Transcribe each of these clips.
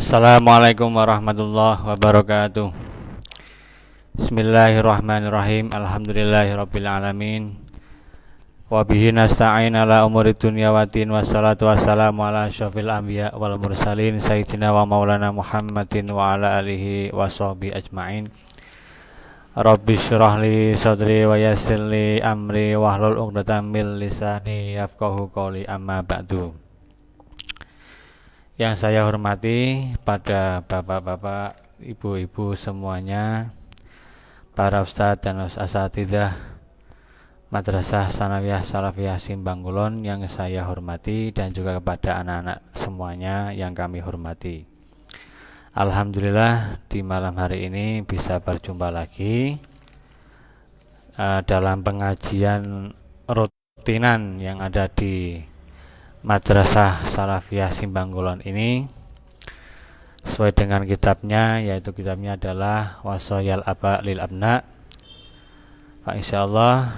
Assalamualaikum warahmatullahi wabarakatuh. Bismillahirrahmanirrahim. Alhamdulillahirabbil alamin. Wa bihi nasta'in ala umuri dunya waddin. Wassalatu wassalamu ala asyrofil anbiya wal mursalin sayyidina wa maulana Muhammadin wa ala alihi washabihi ajmain. Rabbi shrah li sadri wa yassir li amri wahlul 'uqdatam min lisani yafqahu qawli, amma ba'du. Yang saya hormati pada bapak-bapak, ibu-ibu semuanya, para ustadz dan asatidzah Madrasah Sanawiyah Salafiyah Simbangkulon yang saya hormati, dan juga kepada anak-anak semuanya yang kami hormati. Alhamdulillah di malam hari ini bisa berjumpa lagi dalam pengajian rutinan yang ada di Madrasah Salafiyah Simbangkulon ini sesuai dengan kitabnya, yaitu kitabnya adalah Wasayal Aba lil Abna. Pak, insyaallah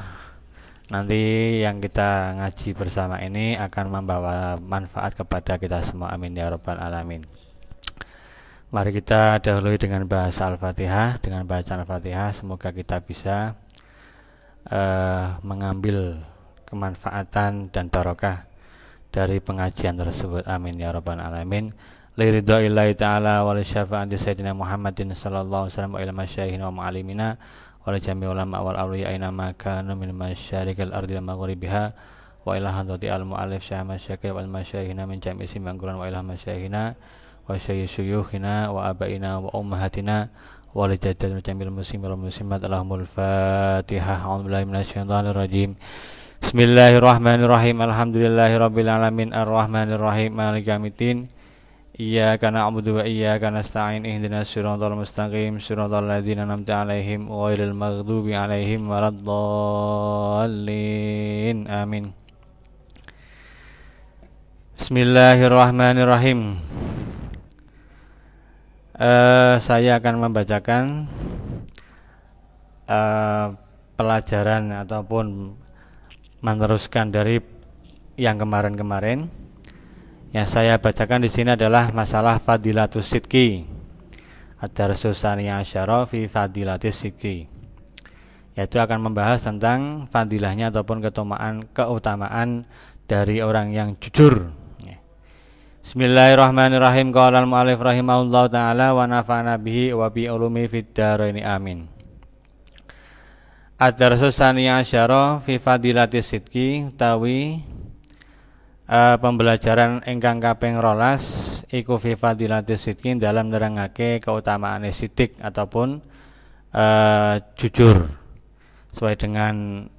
nanti yang kita ngaji bersama ini akan membawa manfaat kepada kita semua, amin ya rabbal alamin. Mari kita dahului dengan bahasa Al-Fatihah. Dengan bacaan Al-Fatihah semoga kita bisa mengambil kemanfaatan dan barokah dari pengajian tersebut, amin ya rabbal alamin. Liridha'illahi ta'ala wa li syafaati sayyidina Muhammadin sallallahu alaihi wasallam wa ila masyaykhina wa ma'alimina wa li jami'il ulama wal awliya aina ma kanu min masyariqil ardi wa maghribiha wa ila hadrati al mu'allif syekh masyayikh wal masyaykhina min jami'i Simbangkulon wa ila masyaykhina wa syuyukhina wa abaina wa ummahatina wa li jaddatina jamil muslimin wal muslimat. Allahumul Fatihah. A'udzu billahi minasyaitonir rajim. Bismillahirrahmanirrahim. Alhamdulillahirabbil alamin arrahmanirrahim maliki yaumiddin. Iyyaka na'budu wa iyyaka nasta'in. Ihdinas siratal mustaqim siratal ladzina an'amta 'alaihim ghairil maghdubi 'alaihim waladdallin. Amin. Bismillahirrahmanirrahim. Saya akan membacakan pelajaran ataupun meneruskan dari yang kemarin-kemarin. Yang saya bacakan di sini adalah masalah fadilatus sidqi. Ad-darsus tsaniyah asyara fi fadilatis sidqi. Yaitu akan membahas tentang fadilahnya ataupun keutamaan dari orang yang jujur. Bismillahirrahmanirrahim. Qala al-mu'allif rahimahullahu taala wa nafa'ana bihi wa bi ulumi fid dharain, amin. Ad-darsus tsaniyah asyara fi fadilatis sidqi, utawi pembelajaran ingkang kaping 12 iku fi fadilatis sidqi, dalam nerangake keutamaan sidik ataupun jujur, sesuai dengan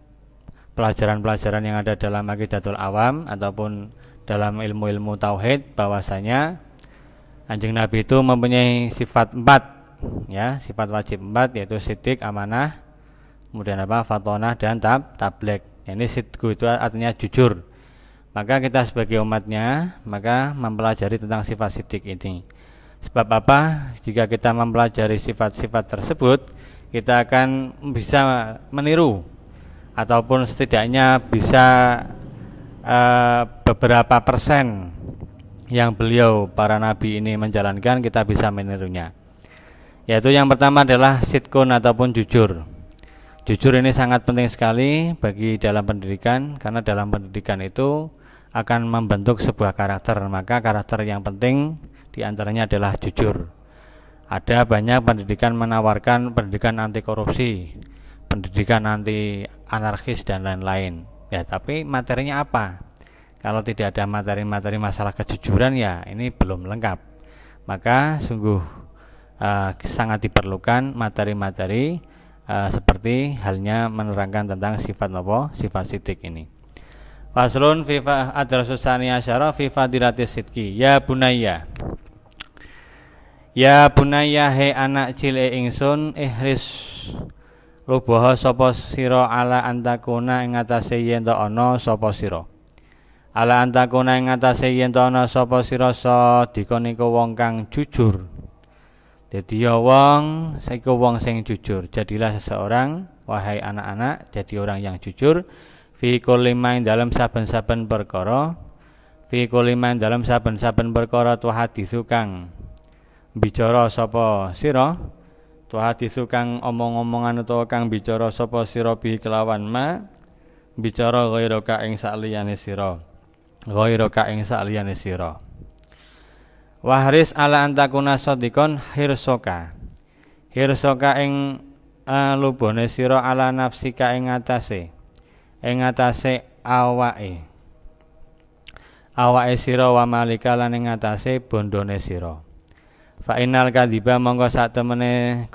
pelajaran-pelajaran yang ada dalam Aqidatul Awam ataupun dalam ilmu-ilmu tauhid, bahwasanya Kanjeng Nabi itu mempunyai sifat 4, ya, sifat wajib 4, yaitu sidik, amanah, kemudian fatonah dan tabligh. Ini sidqu itu artinya jujur. Maka kita sebagai umatnya maka mempelajari tentang sifat sidik ini. Sebab apa? Jika kita mempelajari sifat-sifat tersebut, kita akan bisa meniru ataupun setidaknya bisa beberapa persen yang beliau para nabi ini menjalankan, kita bisa menirunya. Yaitu yang pertama adalah sidqun ataupun jujur. Jujur ini sangat penting sekali bagi dalam pendidikan, karena dalam pendidikan itu akan membentuk sebuah karakter. Maka karakter yang penting diantaranya adalah jujur. Ada banyak pendidikan menawarkan pendidikan anti korupsi, pendidikan anti anarkis dan lain-lain. Ya, tapi materinya apa? Kalau tidak ada materi-materi masalah kejujuran, ya ini belum lengkap. Maka sungguh sangat diperlukan materi-materi seperti halnya menerangkan tentang sifat sifat sidik ini. Faslun fi ad-darsus tsaniyah asyara fi fadilatis sidqi. Ya bunayya, ya bunayya, he anak cilik ingsun, ihris rubaha sapa sira ala antakuna ing atase yen ta ana sapa sira. Ala antakuna ing atase yen ta ana sapa sira sadika niku wong kang jujur. Dadi ya wong saiku wong sing jujur. Jadilah seseorang, wahai anak-anak, jadi orang yang jujur. Fi kulli main dalam saben-saben perkara, fi kulli main dalam saben-saben perkara tu hadisu kang bicara sapa sira tu hadisu kang omong-omongan utawa kang bicara sapa sira bi kelawan ma bicara ghairaka ing saliyane sira ghairaka ing saliyane sira wahris ala antakuna sadikon hirsoka ing lubone sira ala nafsika ing atase awake sira wa malika lan ing atase bondone sira fa innal kadhiba mongko satemene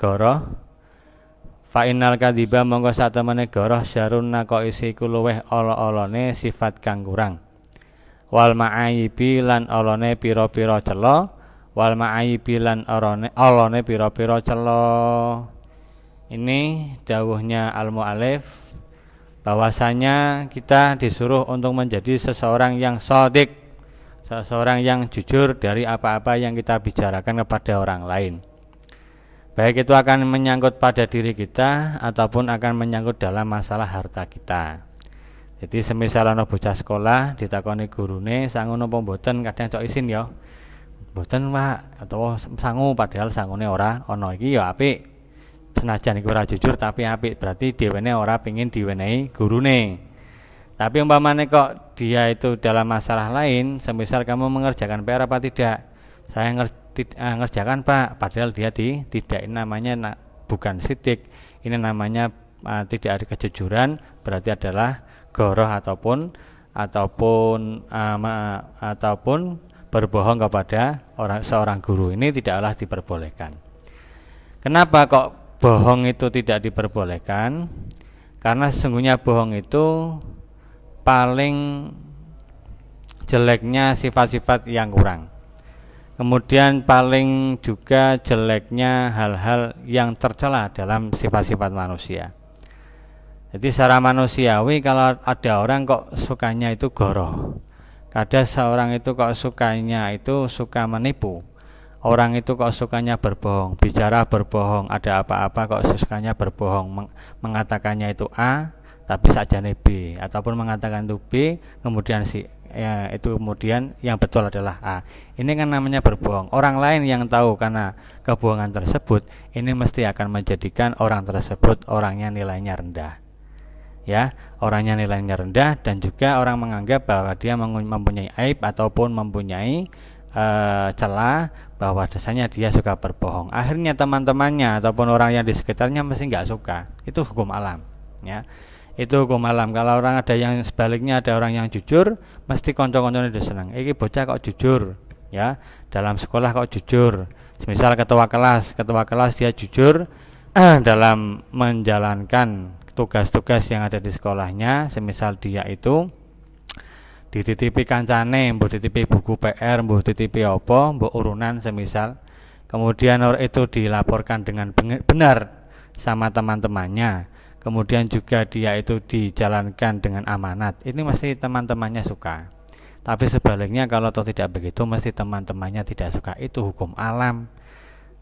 goroh syarun nako isi ku luweh ala-alane sifat kang kurang wal ma'ayibi lan alane pira-pira cela wal ma'ayibi lan alane pira-pira cela. Ini dawuhnya al-mu'alif bahwasanya kita disuruh untuk menjadi seseorang yang shadiq, seseorang yang jujur dari apa-apa yang kita bicarakan kepada orang lain. Baik itu akan menyangkut pada diri kita ataupun akan menyangkut dalam masalah harta kita. Jadi semisal ana bocah sekolah ditakoni gurune sangu napa mboten, kadang cok isin ya. Mboten, Pak, atau sangu padahal sangune ora ana iki ya apik. Senajan iku ora jujur tapi apik, berarti dhewene ora pengin diwenehi gurune. Tapi umpamane kok dia itu dalam masalah lain, semisal kamu mengerjakan PR apa tidak? Saya ngerjakan, Pak, padahal dia tidak, ini namanya bukan sidik, ini namanya tidak ada kejujuran, berarti adalah goroh ataupun berbohong kepada seorang guru. Ini tidaklah diperbolehkan. Kenapa kok bohong itu tidak diperbolehkan? Karena sesungguhnya bohong itu paling jeleknya sifat-sifat yang kurang. Kemudian paling juga jeleknya hal-hal yang tercela dalam sifat-sifat manusia. Jadi secara manusiawi kalau ada orang kok sukanya itu goroh, kadang seorang itu kok sukanya itu suka menipu, orang itu kok sukanya berbohong, bicara berbohong, ada apa-apa kok sukanya berbohong, mengatakannya itu A tapi sajane B, ataupun mengatakan itu B kemudian itu kemudian yang betul adalah A. Ini kan namanya berbohong. Orang lain yang tahu karena kebohongan tersebut, ini mesti akan menjadikan orang tersebut orangnya nilainya rendah. Ya, orangnya nilainya rendah dan juga orang menganggap bahwa dia mempunyai aib ataupun mempunyai celah, bahwa dasarnya dia suka berbohong. Akhirnya teman-temannya ataupun orang yang di sekitarnya mesti nggak suka. Itu hukum alam, ya. Itu hukum alam. Kalau orang ada yang sebaliknya, ada orang yang jujur, mesti konco-koncone dia senang. Iki bocah kok jujur, ya. Dalam sekolah kok jujur. Misal ketua kelas dia jujur dalam menjalankan tugas-tugas yang ada di sekolahnya. Semisal dia itu dititipi kancane, mbok titipi buku PR, mbok titipi apa, mbok urunan semisal. Kemudian itu dilaporkan dengan benar sama teman-temannya. Kemudian juga dia itu dijalankan dengan amanat. Ini mesti teman-temannya suka. Tapi sebaliknya kalau tidak begitu, mesti teman-temannya tidak suka. Itu hukum alam.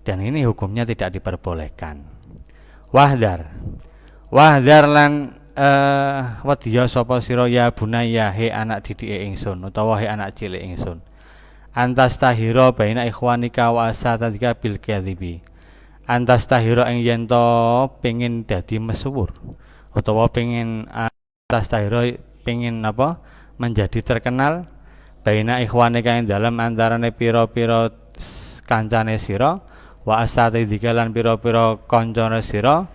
Dan ini hukumnya tidak diperbolehkan. Wahdar lan wadya sapa sira ya bunaya he anak didike ingsun utawa he anak cilik ingsun. Antas tahira baina ikhwanika wa asatadika bil kadhibi. Antas tahira ing yen to pengin dadi mesuwur utawa pengin antas tahira pengin apa menjadi terkenal baina ikhwanika ing dalam antarane pira-pira kancane sira wa asatadika lan pira-pira kancane sira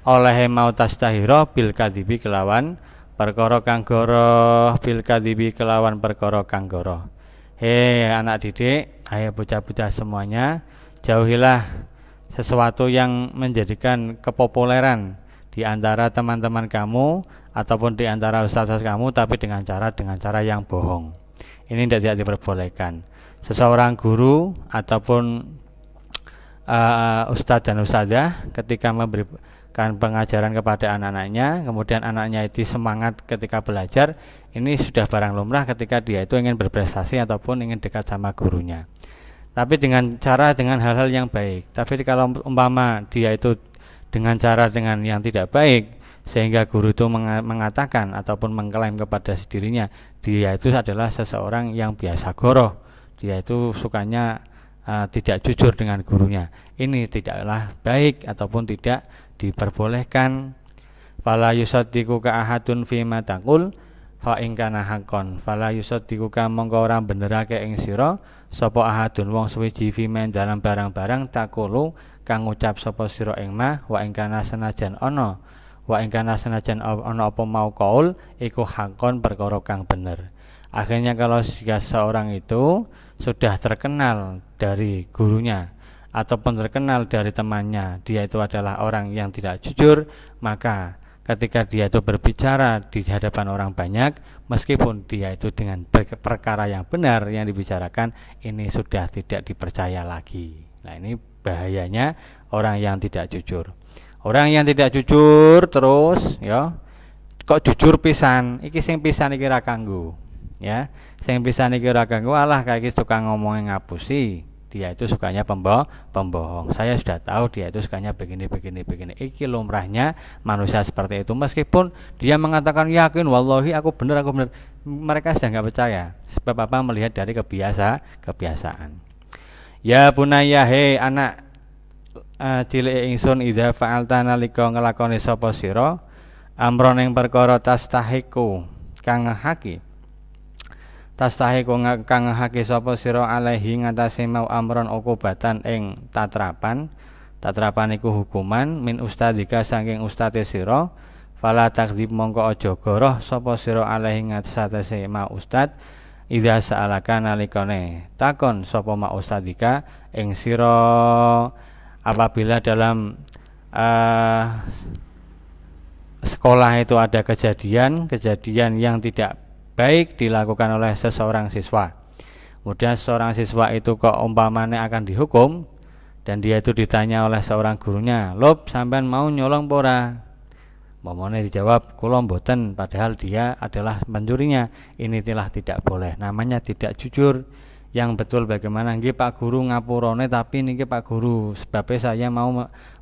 oleh mau tastahira bil kadhibi kelawan perkara kang goroh bil kadhibi kelawan perkara kang goroh. He anak didik, ayo bocah-bocah semuanya, jauhilah sesuatu yang menjadikan kepopuleran di antara teman-teman kamu ataupun di antara ustaz-ustaz kamu, tapi dengan cara yang bohong. Ini tidak diperbolehkan. Seseorang guru ataupun ustadz dan ustadzah ketika memberikan pengajaran kepada anak-anaknya, kemudian anaknya itu semangat ketika belajar, ini sudah barang lumrah ketika dia itu ingin berprestasi ataupun ingin dekat sama gurunya. Tapi dengan hal-hal yang baik. Tapi kalau umpama dia itu dengan yang tidak baik, sehingga guru itu mengatakan ataupun mengklaim kepada dirinya dia itu adalah seseorang yang biasa goroh, dia itu sukanya tidak jujur dengan gurunya. Ini tidaklah baik ataupun tidak diperbolehkan. Fala yusaddiquka ahadun fima taqul fa in kana haqqan. Fala yusaddiquka mongko ora benerake ing sira sapa ahadun wong suwiji fima dalam barang-barang taqulu kang ngucap sapa sira ing ma wa ing kana senajan ana apa mau qaul iku haqqan perkara kang bener. Akhirnya kalau jika seorang itu sudah terkenal dari gurunya ataupun terkenal dari temannya, dia itu adalah orang yang tidak jujur, maka ketika dia itu berbicara di hadapan orang banyak, meskipun dia itu dengan perkara yang benar yang dibicarakan, ini sudah tidak dipercaya lagi. Nah, ini bahayanya orang yang tidak jujur. Orang yang tidak jujur terus ya, kok jujur pisan, iki sing pisan iki ra kanggo. Ya, sing pisan iki ora ganggu, alah kayak gitu tukang ngomongnya ngapusi. Dia itu sukanya pembohong. Saya sudah tahu dia itu sukanya begini. Iki lumrahnya manusia seperti itu. Meskipun dia mengatakan yakin, wallahi aku benar. Mereka sudah nggak percaya. Sebab apa? Melihat dari kebiasaan. Ya bunayya, he anak cilik ingsun, idza fa'alta nalika nglakoni sapa sira amron ing perkara tastahiku kang ngehaki kang ngehaki sapa sira alaihi ngatasi mau amron ukubatan ing tatrapan iku hukuman min ustadika saking ustate sira fala takdzib mongko aja goroh sapa sira alaihi ngatasi mau ustad idza sa'alaka nalikane takon sapa mau ustadika ing sira apabila dalam sekolah itu ada kejadian yang tidak baik dilakukan oleh seseorang siswa. Kemudian seorang siswa itu kok umpamanya akan dihukum dan dia itu ditanya oleh seorang gurunya, "Lob, sampean mau nyolong pora?" Umpamanya dijawab, "Kula mboten," padahal dia adalah pencurinya. Ini tidak boleh. Namanya tidak jujur. Yang betul bagaimana? Nggih Pak Guru ngapurane, tapi niki Pak Guru sebabnya saya mau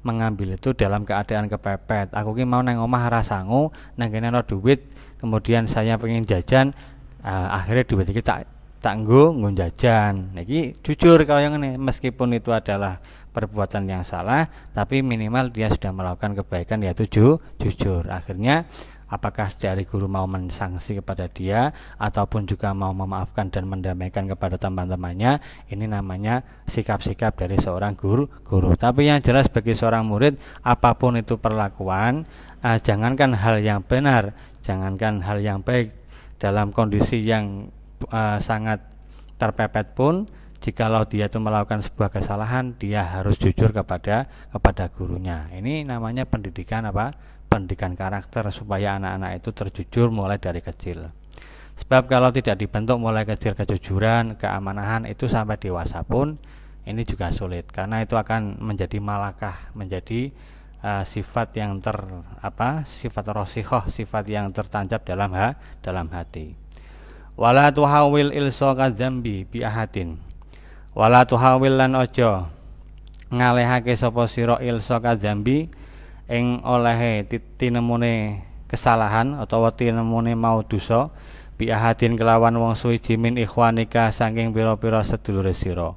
mengambil itu dalam keadaan kepepet. Aku ki mau nang omah ra sangu, nang kene ana duit, kemudian saya pengen jajan, akhirnya duit iki tak nggo jajan. Niki jujur kalau yang ini, meskipun itu adalah perbuatan yang salah, tapi minimal dia sudah melakukan kebaikan, yaitu jujur. Akhirnya apakah dari guru mau mensanksi kepada dia ataupun juga mau memaafkan dan mendamaikan kepada teman-temannya, ini namanya sikap-sikap dari seorang guru. Tapi yang jelas bagi seorang murid, apapun itu perlakuan, jangankan hal yang benar, jangankan hal yang baik, dalam kondisi yang sangat terpepet pun, jikalau dia itu melakukan sebuah kesalahan, dia harus jujur kepada gurunya. Ini namanya pendidikan apa? Pendidikan karakter, supaya anak-anak itu terjujur mulai dari kecil. Sebab kalau tidak dibentuk mulai kecil kejujuran, keamanahan, itu sampai dewasa pun ini juga sulit, karena itu akan menjadi malakah, menjadi sifat yang sifat rosikoh, sifat yang tertancap dalam hati. Wala tuhawil ilsaka dzambi bi ahadin. Wala tuhawil lan ojo ngalehake sapa sira ilsaka dzambi ing olehe tinemune kesalahan utawa tinemune mau dosa bi ahadin kelawan wong suwiji min ikhwanika saking pira-pira sedulure sira.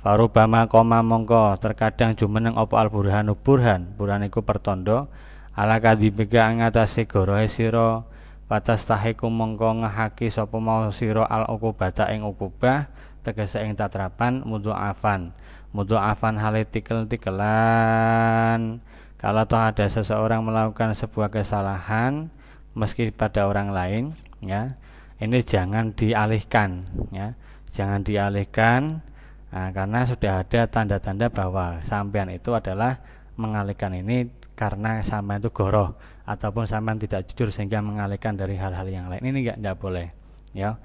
Farubama koma mongko terkadang jumeneng apa al-burhanu burhan iku pertanda ala kadzibika ing atase gorohe sira batas tahiku mongko ngahaki sapa mau sira al-uqubata ing uqubah tegese ing tatrapan mudha'afan hale tikel-tikelan. Kalau toh ada seseorang melakukan sebuah kesalahan meski pada orang lain, ya, ini jangan dialihkan, ya, jangan dialihkan, karena sudah ada tanda-tanda bahwa sampean itu adalah mengalihkan ini karena sampean itu goroh ataupun sampean tidak jujur sehingga mengalihkan dari hal-hal yang lain. Ini enggak boleh, ya.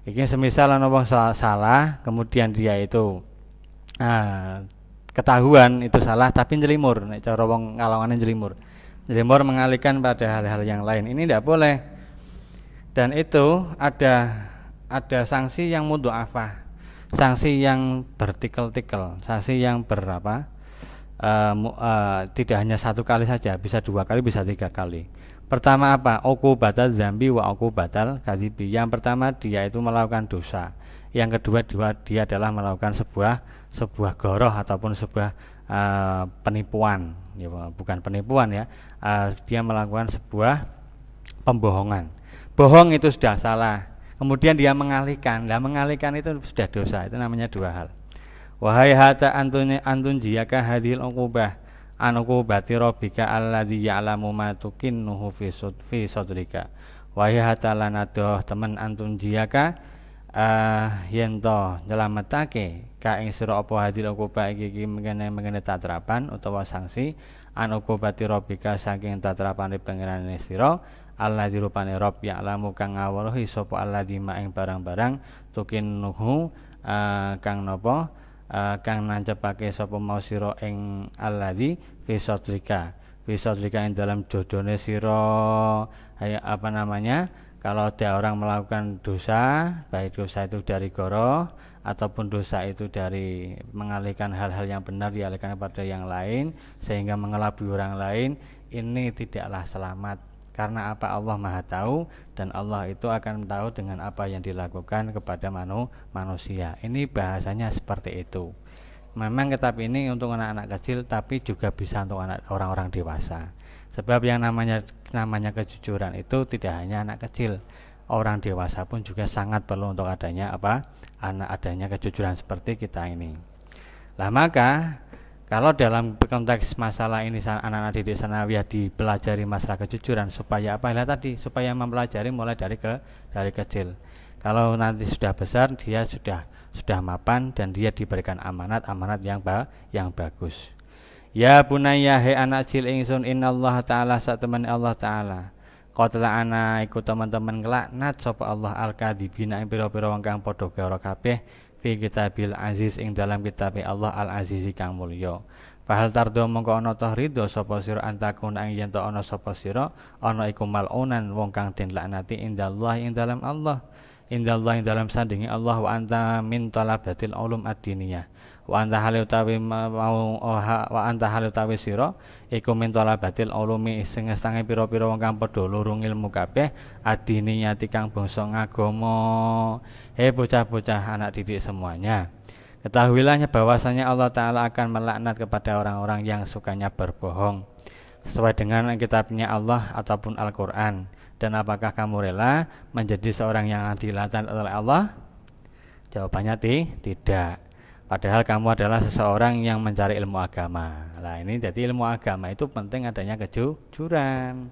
Ini semisal ana wong salah, kemudian dia itu ketahuan itu salah tapi njelimur, nek cara wong kalongane njelimur mengalihkan pada hal-hal yang lain, ini tidak boleh. Dan itu ada sanksi yang mudha'afah, sanksi yang bertikel-tikel, sanksi yang tidak hanya satu kali saja, bisa 2 kali, bisa 3 kali. Pertama apa? Uqubatal dzambi wa uqubatal kadzibi. Yang pertama dia itu melakukan dosa. Yang kedua dia adalah melakukan sebuah goroh ataupun sebuah penipuan. Ya, bukan penipuan ya. Dia melakukan sebuah pembohongan. Bohong itu sudah salah. Kemudian dia mengalihkan. Nah, mengalihkan itu sudah dosa. Itu namanya dua hal. Wahai hata antun jiyaka hadhil uqubah an uqubati rabbika alladzi ya'lamu ma tukinnuhu fi sadrika. Wahai hata lanadoh temen antun jiyaka yen to nyelametake ka ing sira apa hadhil uqubah iki mengene tatrapan utawa sanksi an uqubati rabbika saking tatrapane pangerane sira alladzi rupane rabb ya'lamu kang ngawruhi sapa alladzi ma ing barang-barang tukinnuhu kang napa kang nancepake sapa mau sira ing alladzi fi sadrika ing dalam dodone sira. Apa namanya, kalau ada orang melakukan dosa, baik dosa itu dari goroh ataupun dosa itu dari mengalihkan hal-hal yang benar dialihkan kepada yang lain sehingga mengelabui orang lain, ini tidaklah selamat. Karena apa? Allah Maha tahu dan Allah itu akan tahu dengan apa yang dilakukan kepada manusia. Ini bahasanya seperti itu. Memang kitab ini untuk anak-anak kecil tapi juga bisa untuk orang-orang dewasa. Sebab yang namanya kejujuran itu tidak hanya anak kecil. Orang dewasa pun juga sangat perlu untuk adanya kejujuran seperti kita ini. Lah maka kalau dalam konteks masalah ini anak-anak didik sanawiyah dipelajari masalah kejujuran supaya apa? Lah tadi supaya mempelajari mulai dari kecil. Kalau nanti sudah besar dia sudah mapan dan dia diberikan amanat yang bagus. Ya bunayya he anak cil ingsun innallaha ta'ala satemene Allah ta'ala. Qatla ana iku teman-teman nglaknat sapa Allah al-kadzibina ing pira-pira wong kang padha karo kabeh fi kitabil aziz ing dalam kitab Allah al-aziz kang mulya. Fahal tardo mongko ana ta ridho sapa sira antakun ing yen ta ana sapa sira ana iku malunan wong kang den laknati indallah ing dalam Allah. Indallah ing dalam sandingi Allah wa anta min talabatil ulum ad-diniyah. Wa anta hal utawi sira iku min talabatil ulumi sing ngestange pira-pira wong kang padha lurung ilmu kabeh ad-diniyati kang bangsa ngagama. Bocah-bocah anak didik semuanya, ketahuilah bahwasanya Allah Ta'ala akan melaknat kepada orang-orang yang sukanya berbohong sesuai dengan kitabnya Allah ataupun Al-Quran. Dan apakah kamu rela menjadi seorang yang dilaknat oleh Allah? Jawabannya tidak. Padahal kamu adalah seseorang yang mencari ilmu agama. Nah ini jadi ilmu agama itu penting adanya kejujuran.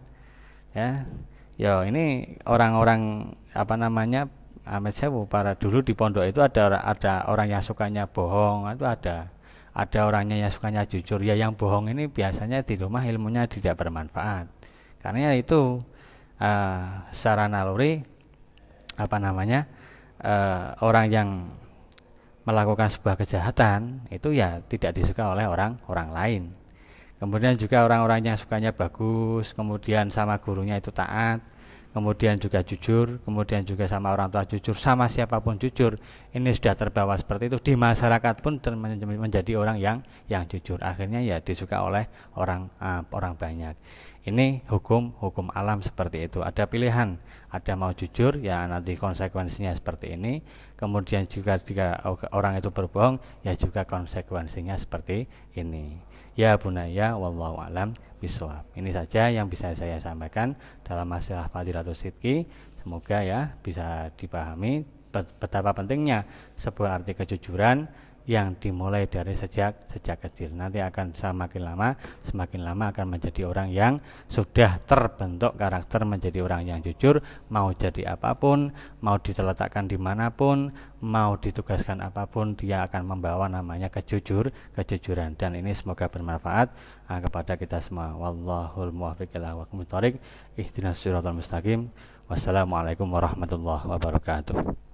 Ya, ini orang-orang Ahmed Sewu para dulu di pondok itu ada orang yang sukanya bohong, itu ada orangnya yang sukanya jujur. Ya yang bohong ini biasanya di rumah ilmunya tidak bermanfaat. Karena itu secara naluri orang yang melakukan sebuah kejahatan itu ya tidak disuka oleh orang lain. Kemudian juga orang-orang yang sukanya bagus, kemudian sama gurunya itu taat, kemudian juga jujur, kemudian juga sama orang tua jujur, sama siapapun jujur. Ini sudah terbawa seperti itu di masyarakat pun menjadi orang yang jujur. Akhirnya ya disuka oleh orang banyak. Ini hukum alam seperti itu. Ada pilihan, ada mau jujur ya nanti konsekuensinya seperti ini. Kemudian juga jika orang itu berbohong ya juga konsekuensinya seperti ini. Ya bunaya wallahu alam bisawab. Ini saja yang bisa saya sampaikan dalam masalah Fadilatus Sidqi. Semoga ya bisa dipahami betapa pentingnya sebuah arti kejujuran yang dimulai dari sejak kecil. Nanti akan semakin lama akan menjadi orang yang sudah terbentuk karakter menjadi orang yang jujur. Mau jadi apapun, mau diletakkan dimanapun, mau ditugaskan apapun, dia akan membawa namanya kejujuran. Dan ini semoga bermanfaat kepada kita semua. Wallahul muwaffiq ila aqwamit thoriq. Ihdinas siratal mustaqim. Wassalamualaikum warahmatullahi wabarakatuh.